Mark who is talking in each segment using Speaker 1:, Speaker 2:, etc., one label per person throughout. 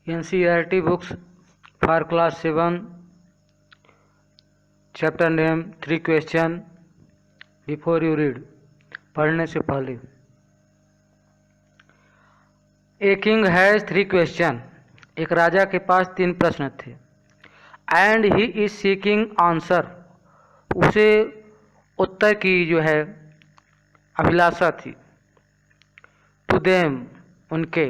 Speaker 1: NCERT books for class 7, chapter name 3 question. Before you read, पढ़ने से पहले, a king has 3 question. एक राजा के पास 3 प्रश्न थे. And he is seeking answer. उसे उत्तर की जो है अभिलाषा थी. टू देम, उनके.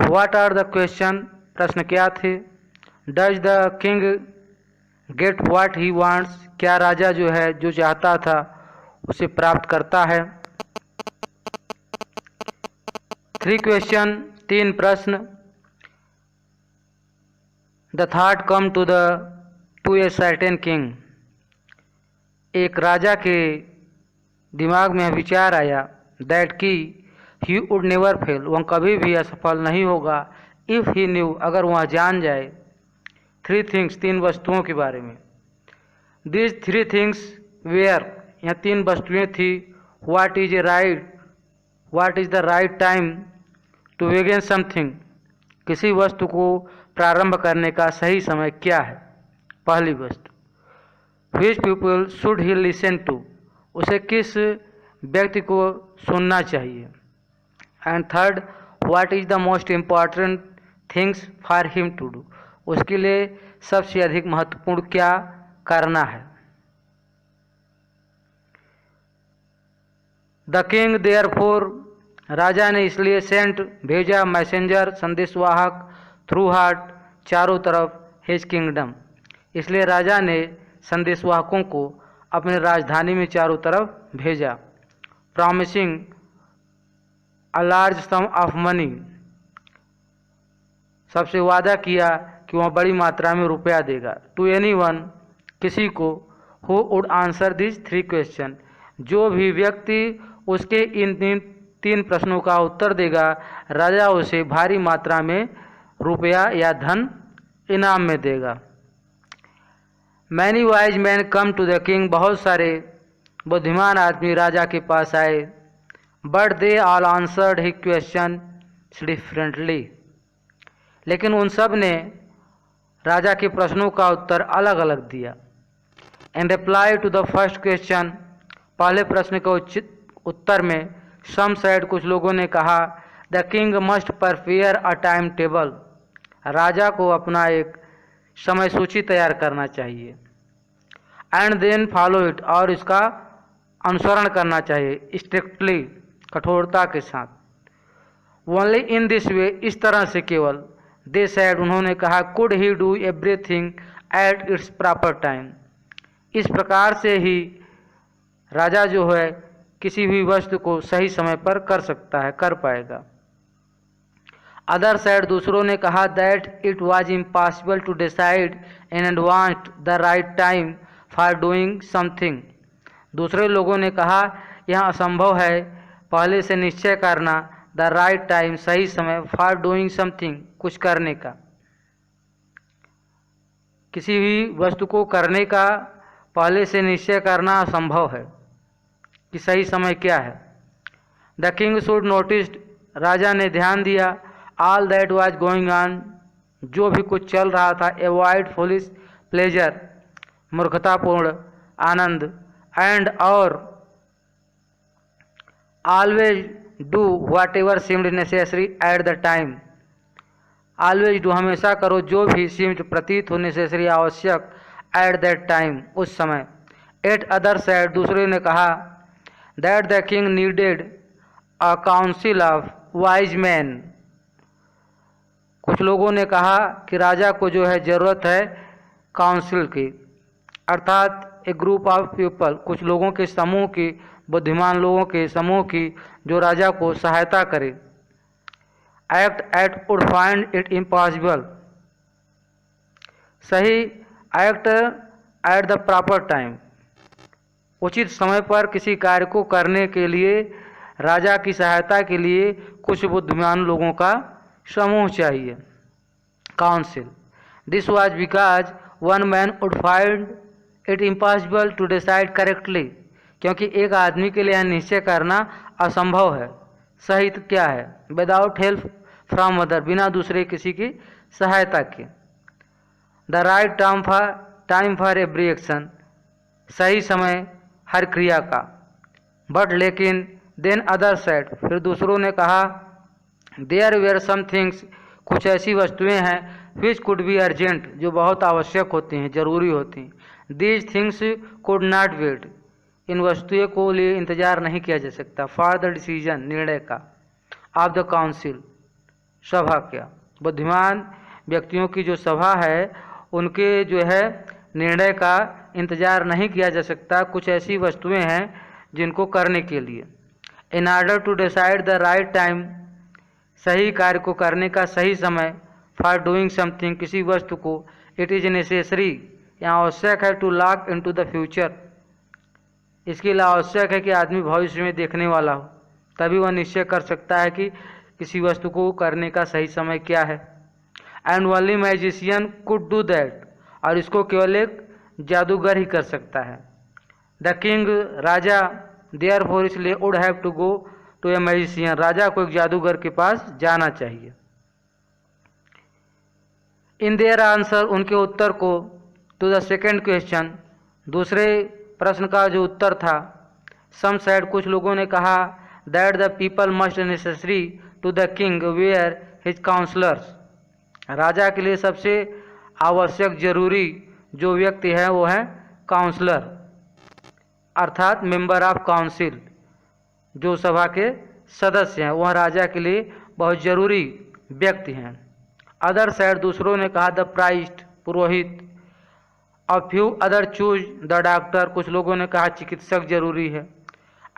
Speaker 1: What are the question. प्रश्न क्या थे. Does the king get what he wants. क्या राजा जो है जो चाहता था उसे प्राप्त करता है. 3 क्वेश्चन, 3 प्रश्न. The thought come to a certain king. एक राजा के दिमाग में विचार आया दैट की ही वुड नेवर फेल. वह कभी भी असफल नहीं होगा. इफ़ ही न्यू, अगर वह जान जाए. 3 थिंग्स, 3 वस्तुओं के बारे में. दिस 3 थिंग्स वेयर, यह 3 वस्तुएं थी. What is the right time to begin something. किसी वस्तु को प्रारंभ करने का सही समय क्या है. पहली वस्तु. Which people should he listen to. उसे किस व्यक्ति को सुनना चाहिए. And third, what is the most important things for him to do. उसके लिए सबसे अधिक महत्वपूर्ण क्या करना है. द किंग देयरफॉर, राजा ने इसलिए सेंट, भेजा, मैसेंजर, संदेशवाहक, थ्रू हार्ट, चारों तरफ, हिज किंगडम. इसलिए राजा ने संदेशवाहकों को अपने राजधानी में चारों तरफ भेजा. Promising a large some of money. सबसे वादा किया कि वह बड़ी मात्रा में रुपया देगा. टू एनीवन, किसी को, who would answer this 3 question. जो भी व्यक्ति उसके इन 3 प्रश्नों का उत्तर देगा, राजा उसे भारी मात्रा में रुपया या धन इनाम में देगा. Many wise man come to the king. बहुत सारे बुद्धिमान आदमी राजा के पास आए. But they all answered he question differently. लेकिन उन सब ने राजा के प्रश्नों का उत्तर अलग अलग दिया. In reply to the first question, पहले प्रश्न के उचित उत्तर में, सम साइड, कुछ लोगों ने कहा, the king must prepare a time table. राजा को अपना एक समय सूची तैयार करना चाहिए. एंड देन फॉलो इट, और इसका अनुसरण करना चाहिए. स्ट्रिक्टली, कठोरता के साथ. ओनली इन दिस वे, इस तरह से केवल. दे सैड, उन्होंने कहा, could he do everything at its proper time. इस प्रकार से ही राजा जो है किसी भी वस्तु को सही समय पर कर सकता है, कर पाएगा. अदर साइड, दूसरों ने कहा, that it was impossible to decide in advance the right time for doing something. दूसरे लोगों ने कहा, यह असंभव है पहले से निश्चय करना, द राइट टाइम, सही समय, फॉर डूइंग समथिंग, कुछ करने का. किसी भी वस्तु को करने का पहले से निश्चय करना असंभव है कि सही समय क्या है. द किंग शुड नोटिस, राजा ने ध्यान दिया, all that was going on, जो भी कुछ चल रहा था. एवॉइड फुलिश प्लेजर, मूर्खतापूर्ण आनंद. एंड और always do what ever seemed necessary at the time. Always do, हमेशा करो जो भी सीम्ड, प्रतीत हो, नेसेसरी, आवश्यक, एट दैट टाइम, उस समय. एट अदर साइड, दूसरे ने कहा, that the king needed a council of wise man. कुछ लोगों ने कहा कि राजा को जो है ज़रूरत है काउंसिल की, अर्थात एक ग्रुप ऑफ पीपल, कुछ लोगों के समूह की, बुद्धिमान लोगों के समूह की, जो राजा को सहायता करे. Act at would find it impossible, सही. Act at the proper time, उचित समय पर किसी कार्य को करने के लिए राजा की सहायता के लिए कुछ बुद्धिमान लोगों का समूह चाहिए, council. This was because one man would find it impossible to decide correctly. क्योंकि एक आदमी के लिए यह निश्चय करना असंभव है. सही तो क्या है. विदाउट हेल्प फ्रॉम अदर, बिना दूसरे किसी की सहायता के। The right time for every action, सही समय हर क्रिया का। बट लेकिन, देन अदर सेड, फिर दूसरों ने कहा, देयर वेयर सम थिंग्स, कुछ ऐसी वस्तुएं हैं, विच कुड बी अर्जेंट, जो बहुत आवश्यक होती हैं, जरूरी होती हैं। These things could not wait, इन वस्तुओं को लिए इंतजार नहीं किया जा सकता। फॉर द डिसीजन, निर्णय का। ऑफ द काउंसिल, सभा का। बुद्धिमान व्यक्तियों की जो सभा है उनके जो है निर्णय का इंतजार नहीं किया जा सकता। कुछ ऐसी वस्तुएं हैं जिनको करने के लिए। In order to decide the right time, सही कार्य को करने का सही समय। फॉर डूइंग समथिंग, किसी वस्तु को। इट इज़ नेसेसरी, यहाँ आवश्यक है। To lock in to the future, इसके लिए आवश्यक है कि आदमी भविष्य में देखने वाला हो, तभी वह निश्चय कर सकता है कि किसी वस्तु को करने का सही समय क्या है। And only magician could do that, और इसको केवल एक जादूगर ही कर सकता है। द किंग, राजा, देयर फोर, इसलिए would have to go to a magician, राजा को एक जादूगर के पास जाना चाहिए। इन देयर आंसर, उनके उत्तर को, टू द सेकेंड क्वेश्चन, दूसरे प्रश्न का जो उत्तर था। सम सेड, कुछ लोगों ने कहा, that the people must necessary to the king were his counsellors, राजा के लिए सबसे आवश्यक जरूरी जो व्यक्ति है वो है काउंसलर, अर्थात मेंबर ऑफ काउंसिल, जो सभा के सदस्य हैं, वह राजा के लिए बहुत जरूरी व्यक्ति हैं। अदर साइड, दूसरों ने कहा, the priest, Purohit. A few other choose the doctor, कुछ लोगों ने कहा चिकित्सक जरूरी है।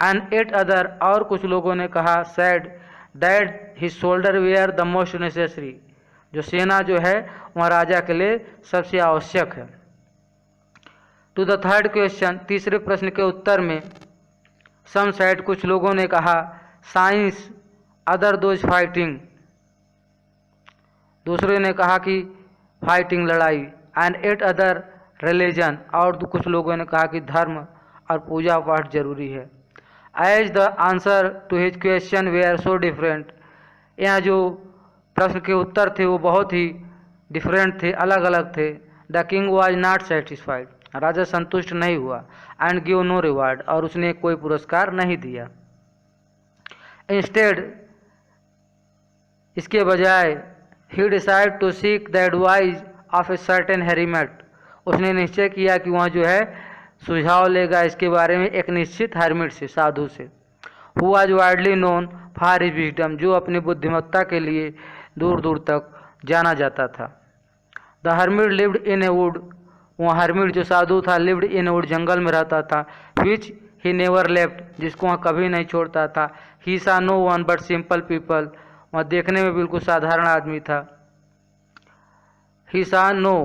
Speaker 1: एंड एट अदर, और कुछ लोगों ने कहा, said that his soldiers were the most necessary, जो सेना जो है वह राजा के लिए सबसे आवश्यक है। टू द थर्ड क्वेश्चन, तीसरे प्रश्न के उत्तर में। सम साइड, कुछ लोगों ने कहा, साइंस, अदर दोज फाइटिंग, दूसरे ने कहा कि फाइटिंग, लड़ाई। एंड एट अदर रिलीजन, और कुछ लोगों ने कहा कि धर्म और पूजा पाठ जरूरी है। As the answer to his question were so different, यहाँ जो प्रश्न के उत्तर थे वो बहुत ही डिफरेंट थे, अलग अलग थे। The king was not satisfied, राजा संतुष्ट नहीं हुआ। एंड गिव नो रिवार्ड, और उसने कोई पुरस्कार नहीं दिया। इंस्टेड, इसके बजाय, he decide to seek the advice of a certain hermit, उसने निश्चय किया कि वह जो है सुझाव लेगा इसके बारे में एक निश्चित हर्मिट से, साधु से। Who was widely known for his wisdom, जो अपनी बुद्धिमत्ता के लिए दूर दूर तक जाना जाता था। The hermit lived in A would, वह हर्मिट जो साधु था लिव्ड इन ए वुड, जंगल में रहता था। विच ही नेवर लेफ्ट, जिसको वह कभी नहीं छोड़ता था। He saw no one but simple people, वह देखने में बिल्कुल साधारण आदमी था। He saw no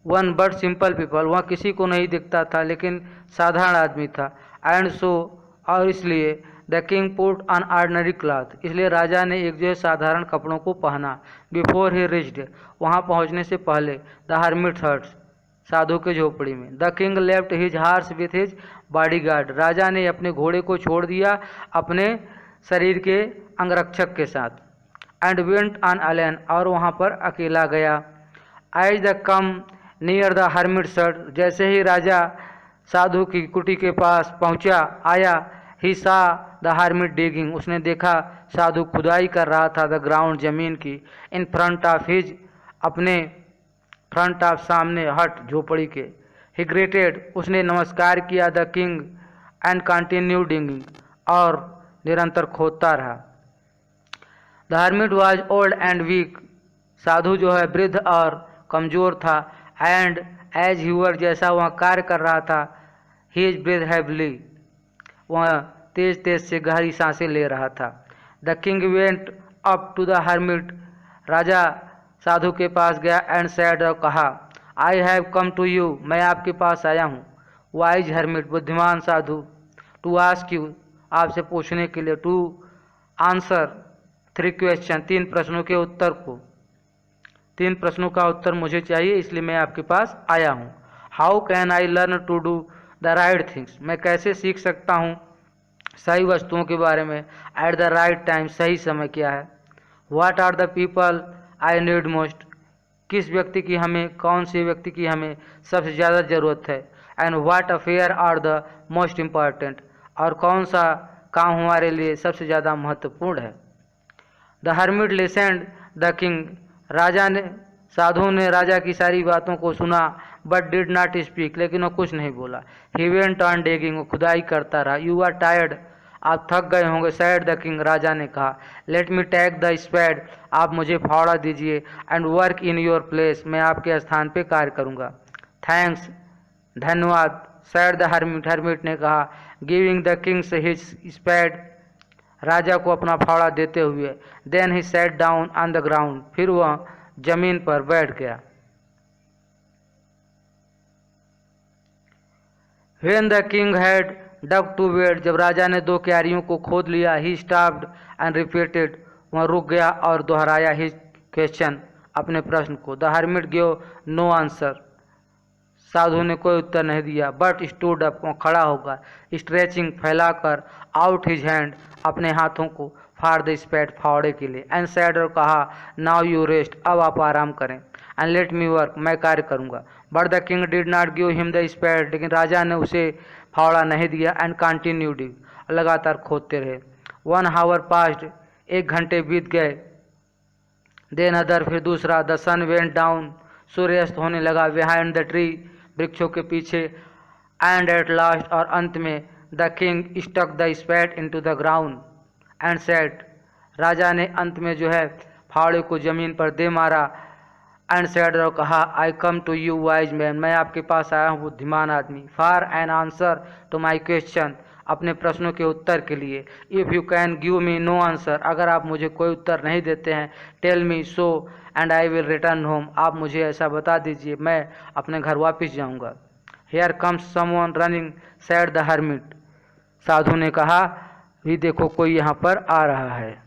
Speaker 1: one but simple people, वह किसी को नहीं दिखता था लेकिन साधारण आदमी था। एंड सो, और इसलिए, the king put on ordinary cloth, इसलिए राजा ने एक जो है साधारण कपड़ों को पहना। बिफोर ही रिच्ड, वहाँ पहुँचने से पहले। द हर्मिट हट, साधु के झोपड़ी में। The king left his horse with his bodyguard, राजा ने अपने घोड़े को छोड़ दिया अपने शरीर के अंगरक्षक के साथ। एंड वेंट ऑन अलेन, और वहाँ पर अकेला गया। As the come near the hermit hut, जैसे ही राजा साधु की कुटी के पास पहुँचा, आया। ही सा द हर्मिट डिगिंग, उसने देखा साधु खुदाई कर रहा था द ग्राउंड, जमीन की। इन फ्रंट ऑफ हिज, अपने फ्रंट ऑफ, सामने, हट, झोपड़ी के। ही ग्रेटेड, उसने नमस्कार किया the king. And continue digging, और निरंतर खोदता रहा। The hermit was old and weak, साधु जो है वृद्ध और कमज़ोर था। एंड एज ही वर्क, जैसा वह कार्य कर रहा था, ही इज ब्रीथ हैवली, वह तेज तेज से गहरी सांसें ले रहा था। The king went up to the hermit, राजा साधु के पास गया। एंड सैड, और कहा, I have come to you, मैं आपके पास आया हूँ। वाइज हर्मिट, बुद्धिमान साधु। टू आस्क यू, आपसे पूछने के लिए। टू आंसर 3 क्वेश्चन, 3 प्रश्नों के उत्तर को, 3 प्रश्नों का उत्तर मुझे चाहिए, इसलिए मैं आपके पास आया हूँ। How can I learn to do the right things, मैं कैसे सीख सकता हूँ सही वस्तुओं के बारे में। एट द राइट टाइम, सही समय क्या है। What are the people I need most, किस व्यक्ति की हमें, कौन से व्यक्ति की हमें सबसे ज़्यादा ज़रूरत है। And what affair are the most important, और कौन सा काम हमारे लिए सबसे ज़्यादा महत्वपूर्ण है। The hermit listened the king, राजा ने, साधु ने राजा की सारी बातों को सुना, बट डिड नॉट स्पीक, लेकिन वो कुछ नहीं बोला। ही वेंट ऑन डिगिंग, वो खुदाई करता रहा। यू आर टायर्ड, आप थक गए होंगे। सैड द किंग, राजा ने कहा। लेट मी टेक द स्पैड, आप मुझे फावड़ा दीजिए। And work in your place, मैं आपके स्थान पे कार्य करूँगा। थैंक्स, धन्यवाद। सैड द हर्मिट, हर्मिट ने कहा। Giving the kings his spade, राजा को अपना फावड़ा देते हुए। Then he sat down on the ground, फिर वह जमीन पर बैठ गया। When the king had dug two wells, जब राजा ने 2 क्यारियों को खोद लिया। he stopped and repeated, वह रुक गया और दोहराया his question, अपने प्रश्न को। the hermit gave no answer, साधु ने कोई उत्तर नहीं दिया। but stood up, वह खड़ा होगा। stretching, फैलाकर। out his hand, अपने हाथों को। for the spade, फावड़े के लिए। and said, और कहा, now you rest, अब आप आराम करें। and let me work, मैं कार्य करूँगा। But the king did not give him the spade, लेकिन राजा ने उसे फावड़ा नहीं दिया। एंड कंटिन्यू डिग, लगातार खोदते रहे। 1 आवर पास्ड, 1 घंटे बीत गए। देन अदर, फिर दूसरा। द सन वेंट डाउन, सूर्यास्त होने लगा। बिहाइंड द ट्री, वृक्षों के पीछे। एंड एट लास्ट, और अंत में। The king stuck the spade into the ground and said, राजा ने अंत में जो है फावड़े को जमीन पर दे मारा। एंड सेड, और कहा, I come to you wise man, मैं आपके पास आया हूँ बुद्धिमान आदमी। For an answer to my question, अपने प्रश्नों के उत्तर के लिए। If you can give me no answer, अगर आप मुझे कोई उत्तर नहीं देते हैं। Tell me so and I will return home, आप मुझे ऐसा बता दीजिए, मैं अपने घर वापस जाऊँगा। Here comes someone running, said the hermit, साधु ने कहा, भी देखो कोई यहाँ पर आ रहा है।